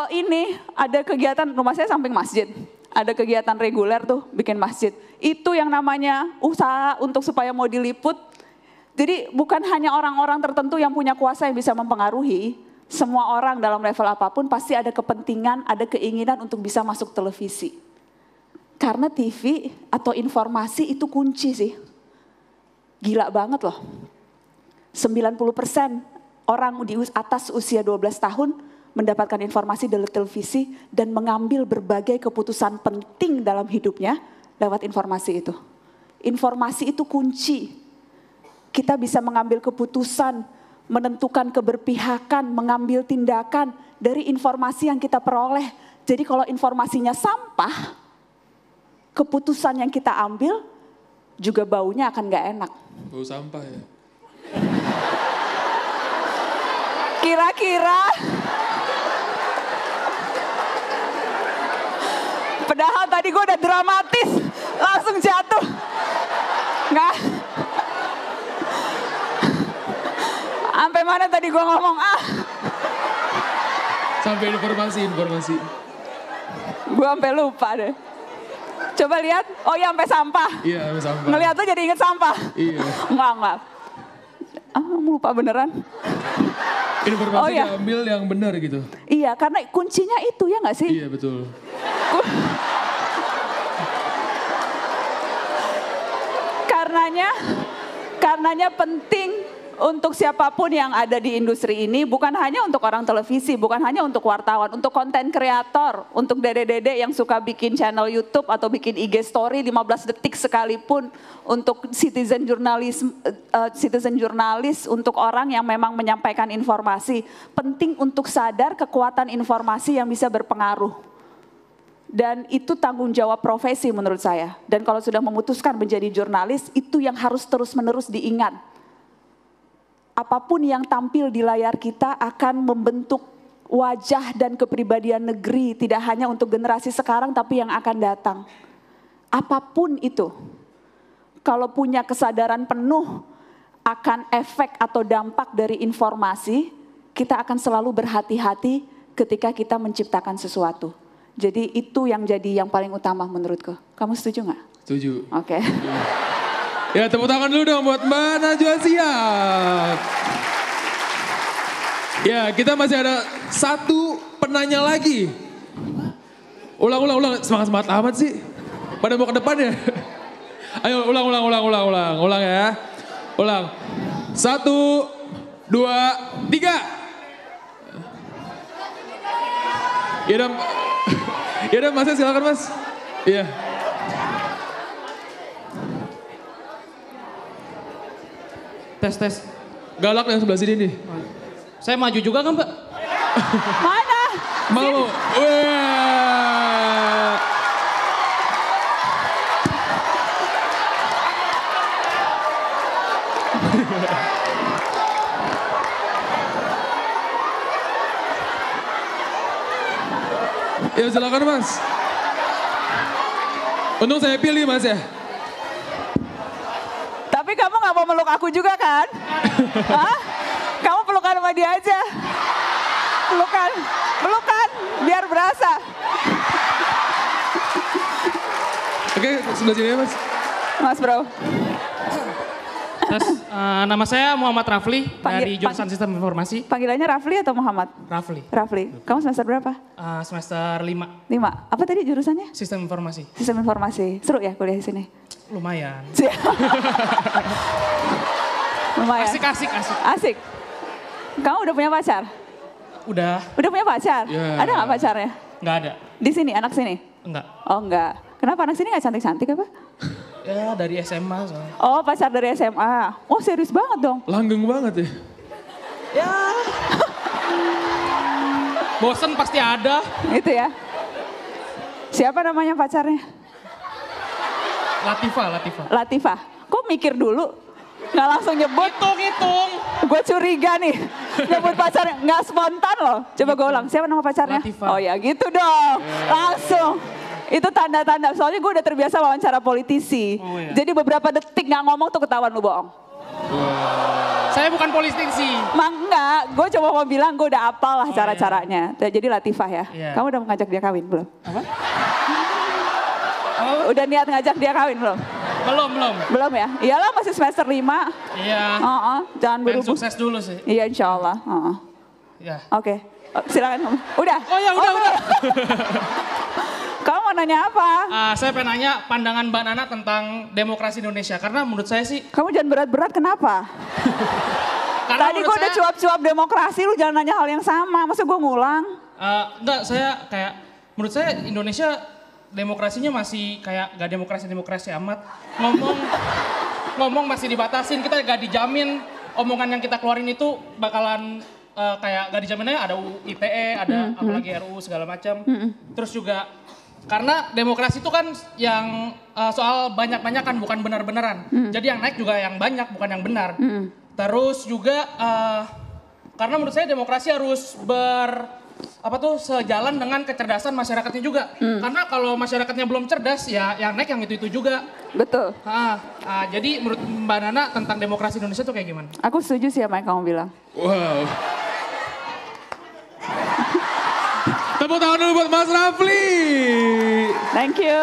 Ini ada kegiatan, rumah saya samping masjid. Ada kegiatan reguler tuh bikin masjid. Itu yang namanya usaha untuk supaya mau diliput. Jadi bukan hanya orang-orang tertentu yang punya kuasa yang bisa mempengaruhi. Semua orang dalam level apapun pasti ada kepentingan, ada keinginan untuk bisa masuk televisi. Karena TV atau informasi itu kunci sih. Gila banget loh. 90% orang di atas usia 12 tahun mendapatkan informasi dari televisi dan mengambil berbagai keputusan penting dalam hidupnya lewat informasi itu. Informasi itu kunci. Kita bisa mengambil keputusan, menentukan keberpihakan, mengambil tindakan dari informasi yang kita peroleh. Jadi kalau informasinya sampah, keputusan yang kita ambil juga baunya akan gak enak. Bau sampah ya? Kira-kira, padahal tadi gue udah dramatis, langsung jatuh. Nggak. Sampai mana tadi gue ngomong Sampai informasi. Gue sampai lupa deh. Coba lihat, oh iya sampai sampah. Iya sampai sampah. Ngeliat tuh jadi inget sampah. Iya. Enggak. Lupa beneran. Informasi diambil yang benar gitu. Iya, karena kuncinya itu ya nggak sih? Iya betul. Karenanya penting untuk siapapun yang ada di industri ini, bukan hanya untuk orang televisi, bukan hanya untuk wartawan, untuk konten kreator, untuk dede-dede yang suka bikin channel YouTube atau bikin IG story 15 detik sekalipun, untuk citizen jurnalis, untuk orang yang memang menyampaikan informasi. Penting untuk sadar kekuatan informasi yang bisa berpengaruh. Dan itu tanggung jawab profesi menurut saya. Dan kalau sudah memutuskan menjadi jurnalis, itu yang harus terus-menerus diingat. Apapun yang tampil di layar kita akan membentuk wajah dan kepribadian negeri, tidak hanya untuk generasi sekarang tapi yang akan datang. Apapun itu, kalau punya kesadaran penuh akan efek atau dampak dari informasi, kita akan selalu berhati-hati ketika kita menciptakan sesuatu. Jadi itu yang jadi yang paling utama menurutku. Kamu setuju nggak? Setuju. Oke. Ya tepuk tangan dulu dong buat Mbak Najwa Shihab. Ya kita masih ada satu penanya lagi. Ulang. Semangat amat sih. Pada mau ke depan ya. Ayo ulang ya. Ulang. 1, 2, 3. Yaudah Mas, silakan Mas. Iya. Tes. Galak yang sebelah sini nih. Saya maju juga kan Mbak? Mana? Mau. Wah. Ya silakan Mas. Untung saya pilih Mas ya. Tapi kamu gak mau meluk aku juga kan? Hah? Kamu pelukan sama dia aja. Pelukan, biar berasa. Oke, sebelah sini ya Mas. Mas bro. Tes, nama saya Muhammad Rafli dari jurusan Sistem Informasi. Panggilannya Rafli atau Muhammad? Rafli. Rafli. Kamu semester berapa? Semester 5. 5. Apa tadi jurusannya? Sistem Informasi. Sistem informasi. Seru ya kuliah di sini? Lumayan. Lumayan. Asik. Asik. Kamu udah punya pacar? Udah. Udah punya pacar? Ya. Ada nggak pacarnya? Nggak ada. Di sini, anak sini? Enggak. Oh enggak. Kenapa anak sini nggak cantik-cantik apa? Ya dari SMA soalnya. Oh pacar dari SMA. Oh serius banget dong. Langgeng banget ya. Ya. Bosen pasti ada. Gitu ya. Siapa namanya pacarnya? Latifah. Latifah. Kok mikir dulu? Nggak langsung nyebut. Hitung. Gue curiga nih. Nyebut pacarnya. Nggak spontan loh. Coba gue ulang. Siapa nama pacarnya? Latifah. Oh ya gitu dong. Langsung. Itu tanda-tanda. Soalnya gue udah terbiasa wawancara politisi. Oh, iya. Jadi beberapa detik nggak ngomong tuh ketahuan lu bohong. Saya bukan politisi. Enggak. Gue cuma mau bilang gue udah apal lah cara-caranya. Jadi Latifah ya. Iya. Kamu udah ngajak dia kawin belum? Apa? Udah niat ngajak dia kawin belum? Belum. Belum ya? Iyalah masih semester 5. Iya. Jangan Pengen buru-buru. sukses dulu sih. Iya insya Allah. Ya. Oke. Silakan kamu. Udah? Oh ya udah. Kamu mau nanya apa? Saya pengen nanya pandangan Mbak Nana tentang demokrasi Indonesia. Karena menurut saya sih. Kamu jangan berat-berat kenapa? Karena Tadi gue udah cuap-cuap demokrasi, lu jangan nanya hal yang sama. Masa gue ngulang? Enggak, saya kayak. Menurut saya Indonesia demokrasinya masih kayak gak demokrasi amat. Ngomong masih dibatasin, kita gak dijamin omongan yang kita keluarin itu bakalan kayak gak dijamin aja ada ITE, ada apalagi RUU segala macam. Terus juga karena demokrasi itu kan yang soal banyak-banyakan bukan benar-benaran. Jadi yang naik juga yang banyak bukan yang benar. Terus juga karena menurut saya demokrasi harus sejalan dengan kecerdasan masyarakatnya juga. Karena kalau masyarakatnya belum cerdas ya yang naik yang itu juga. Betul. Jadi menurut Mbak Nana tentang demokrasi Indonesia tuh kayak gimana? Aku setuju sih sama yang kamu bilang. Wow. Tepuk tangan dulu buat Mas Rafli. Thank you.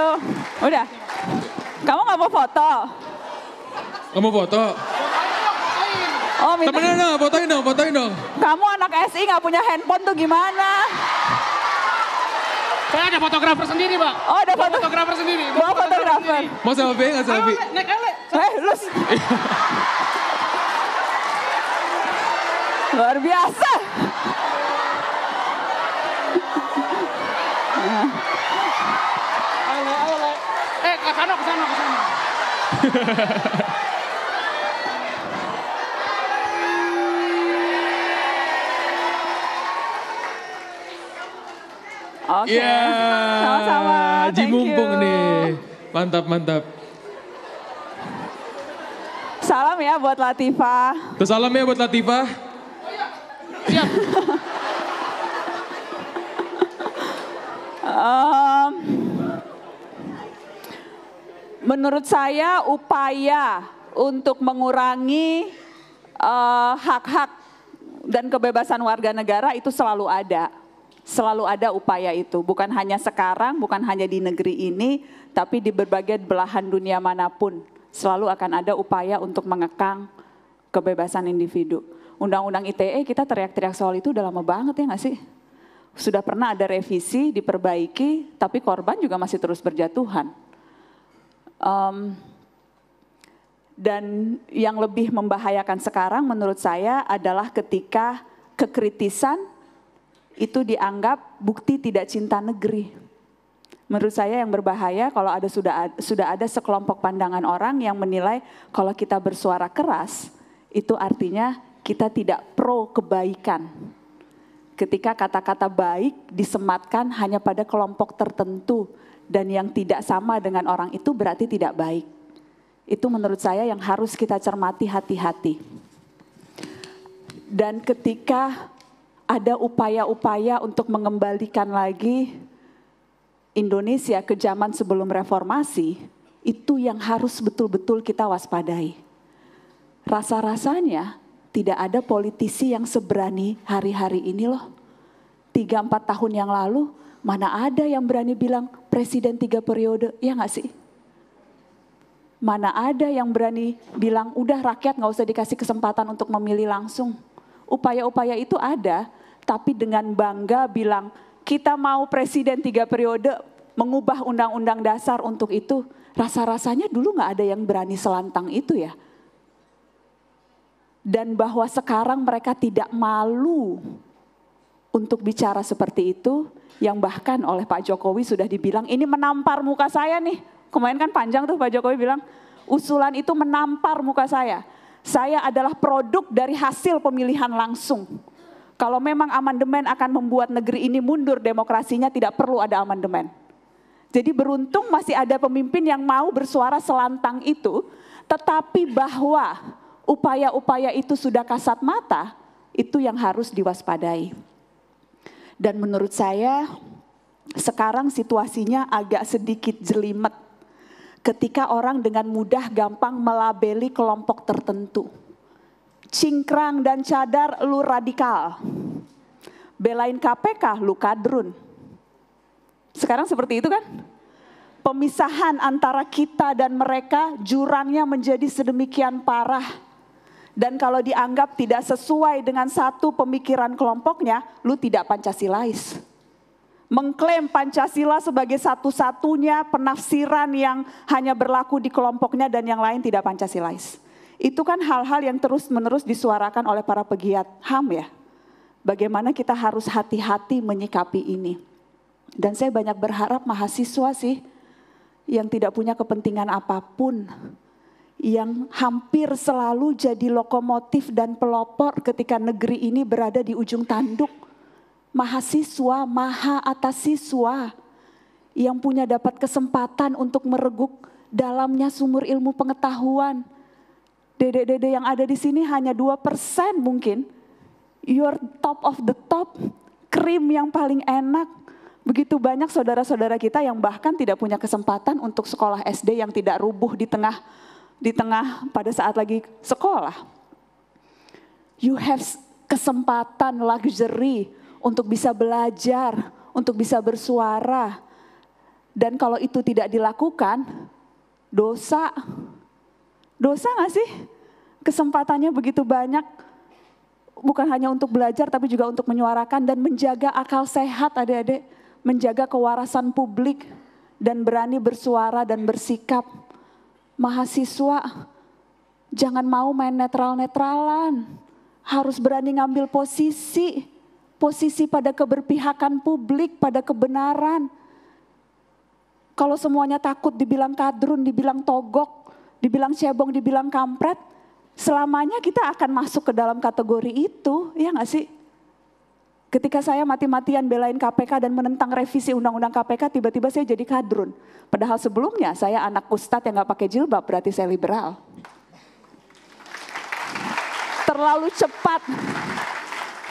Udah. Kamu gak mau foto? Kamu foto? Oh minta. Temenin dong, fotoin dong. Kamu anak SI gak punya handphone tuh gimana? Saya ada fotografer sendiri, Pak. Oh ada Fotografer sendiri. Bawa fotografer. Mau selfie nggak selfie? Naik ale. Lu luar biasa. Ke sana. Oke. Sama-sama. Ji Thank mumpung you. nih. Mantap. Salam ya buat Latifah. Terus salam ya buat Latifah. Siap. Menurut saya upaya untuk mengurangi hak-hak dan kebebasan warga negara itu selalu ada. Selalu ada upaya itu, bukan hanya sekarang, bukan hanya di negeri ini, tapi di berbagai belahan dunia manapun. Selalu akan ada upaya untuk mengekang kebebasan individu. Undang-undang ITE kita teriak-teriak soal itu udah lama banget ya nggak sih? Sudah pernah ada revisi, diperbaiki, tapi korban juga masih terus berjatuhan. Dan yang lebih membahayakan sekarang menurut saya adalah ketika kekritisan itu dianggap bukti tidak cinta negeri. Menurut saya yang berbahaya kalau sudah ada sekelompok pandangan orang yang menilai kalau kita bersuara keras itu artinya kita tidak pro kebaikan. Ketika kata-kata baik disematkan hanya pada kelompok tertentu dan yang tidak sama dengan orang itu berarti tidak baik. Itu menurut saya yang harus kita cermati hati-hati. Dan ketika ada upaya-upaya untuk mengembalikan lagi Indonesia ke zaman sebelum reformasi, itu yang harus betul-betul kita waspadai. Rasa-rasanya tidak ada politisi yang seberani hari-hari ini loh. 3-4 tahun yang lalu, mana ada yang berani bilang presiden 3 periode, ya nggak sih? Mana ada yang berani bilang, udah rakyat nggak usah dikasih kesempatan untuk memilih langsung. Upaya-upaya itu ada, tapi dengan bangga bilang, kita mau presiden 3 periode, mengubah undang-undang dasar untuk itu. Rasa-rasanya dulu nggak ada yang berani selantang itu ya. Dan bahwa sekarang mereka tidak malu untuk bicara seperti itu, yang bahkan oleh Pak Jokowi sudah dibilang, ini menampar muka saya nih. Kemarin kan panjang tuh Pak Jokowi bilang, usulan itu menampar muka saya. Saya adalah produk dari hasil pemilihan langsung. Kalau memang amandemen akan membuat negeri ini mundur demokrasinya, tidak perlu ada amandemen. Jadi beruntung masih ada pemimpin yang mau bersuara selantang itu, tetapi bahwa upaya-upaya itu sudah kasat mata, itu yang harus diwaspadai. Dan menurut saya, sekarang situasinya agak sedikit jelimet. Ketika orang dengan mudah gampang melabeli kelompok tertentu. Cingkrang dan cadar, lu radikal. Belain KPK, lu kadrun. Sekarang seperti itu kan? Pemisahan antara kita dan mereka, jurangnya menjadi sedemikian parah. Dan kalau dianggap tidak sesuai dengan satu pemikiran kelompoknya, lu tidak Pancasilais. Mengklaim Pancasila sebagai satu-satunya penafsiran yang hanya berlaku di kelompoknya dan yang lain tidak Pancasilais. Itu kan hal-hal yang terus-menerus disuarakan oleh para pegiat HAM ya. Bagaimana kita harus hati-hati menyikapi ini. Dan saya banyak berharap mahasiswa sih yang tidak punya kepentingan apapun, yang hampir selalu jadi lokomotif dan pelopor ketika negeri ini berada di ujung tanduk. Mahasiswa, maha atas siswa yang punya dapat kesempatan untuk mereguk dalamnya sumur ilmu pengetahuan. Dede-dede yang ada di sini hanya 2% mungkin. You're top of the top, krim yang paling enak. Begitu banyak saudara-saudara kita yang bahkan tidak punya kesempatan untuk sekolah SD yang tidak rubuh di tengah pada saat lagi sekolah. You have kesempatan luxury untuk bisa belajar, untuk bisa bersuara. Dan kalau itu tidak dilakukan, dosa. Dosa gak sih? Kesempatannya begitu banyak, bukan hanya untuk belajar tapi juga untuk menyuarakan dan menjaga akal sehat adik-adik, menjaga kewarasan publik dan berani bersuara dan bersikap. Mahasiswa, jangan mau main netral-netralan, harus berani ngambil posisi pada keberpihakan publik, pada kebenaran. Kalau semuanya takut dibilang kadrun, dibilang togok, dibilang cebong, dibilang kampret, selamanya kita akan masuk ke dalam kategori itu, ya nggak sih? Ketika saya mati-matian belain KPK dan menentang revisi undang-undang KPK, tiba-tiba saya jadi kadrun. Padahal sebelumnya saya anak ustadz yang nggak pakai jilbab, berarti saya liberal.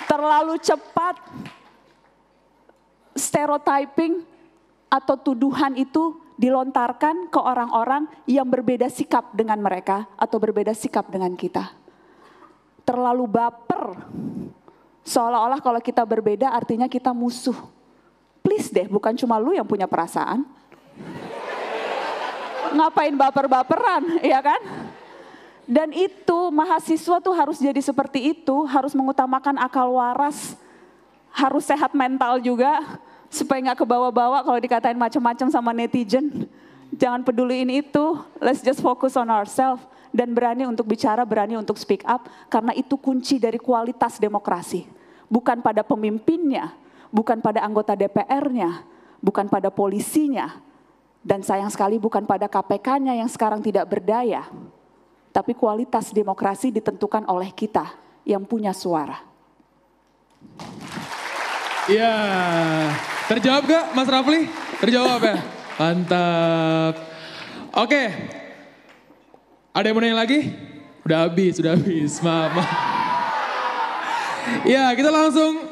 Terlalu cepat stereotyping atau tuduhan itu dilontarkan ke orang-orang yang berbeda sikap dengan mereka atau berbeda sikap dengan kita. Terlalu baper, seolah-olah kalau kita berbeda artinya kita musuh. Please deh, bukan cuma lu yang punya perasaan. Ngapain baper-baperan, ya kan? Dan itu mahasiswa tuh harus jadi seperti itu, harus mengutamakan akal waras, harus sehat mental juga, supaya nggak kebawa-bawa kalau dikatain macam-macam sama netizen. Jangan peduliin itu, let's just focus on ourselves. Dan berani untuk bicara, berani untuk speak up, karena itu kunci dari kualitas demokrasi. Bukan pada pemimpinnya, bukan pada anggota DPR-nya, bukan pada polisinya, dan sayang sekali bukan pada KPK-nya yang sekarang tidak berdaya. Tapi kualitas demokrasi ditentukan oleh kita yang punya suara. Iya, terjawab gak Mas Rafli? Terjawab ya? Mantap. Oke, ada yang mau nanya lagi? Udah habis. Maaf. Ya, kita langsung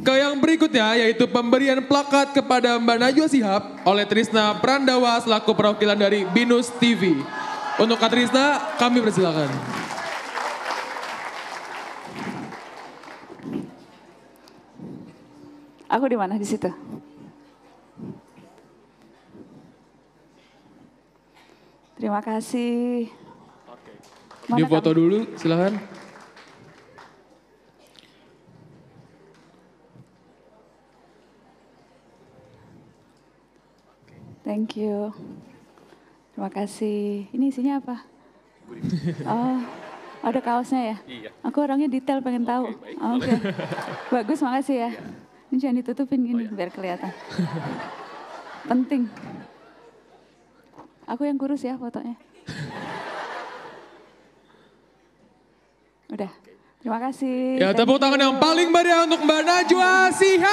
ke yang berikutnya, yaitu pemberian plakat kepada Mbak Najwa Shihab oleh Trisna Prandawa selaku perwakilan dari Binus TV. Untuk Kak Trisna, kami persilakan. Aku di mana? Di situ. Terima kasih. Di Mana foto kamu? dulu, silahkan. Thank you. Terima kasih. Ini isinya apa? Oh, ada kaosnya ya? Iya. Aku orangnya detail pengen tahu. Oke. Bagus, makasih ya. Ini jangan ditutupin gini biar kelihatan. Penting. Aku yang kurus ya fotonya. Udah. Terima kasih. Ya, Thank tepuk tangan you. yang paling meriah untuk Mbak Najwa Shihab.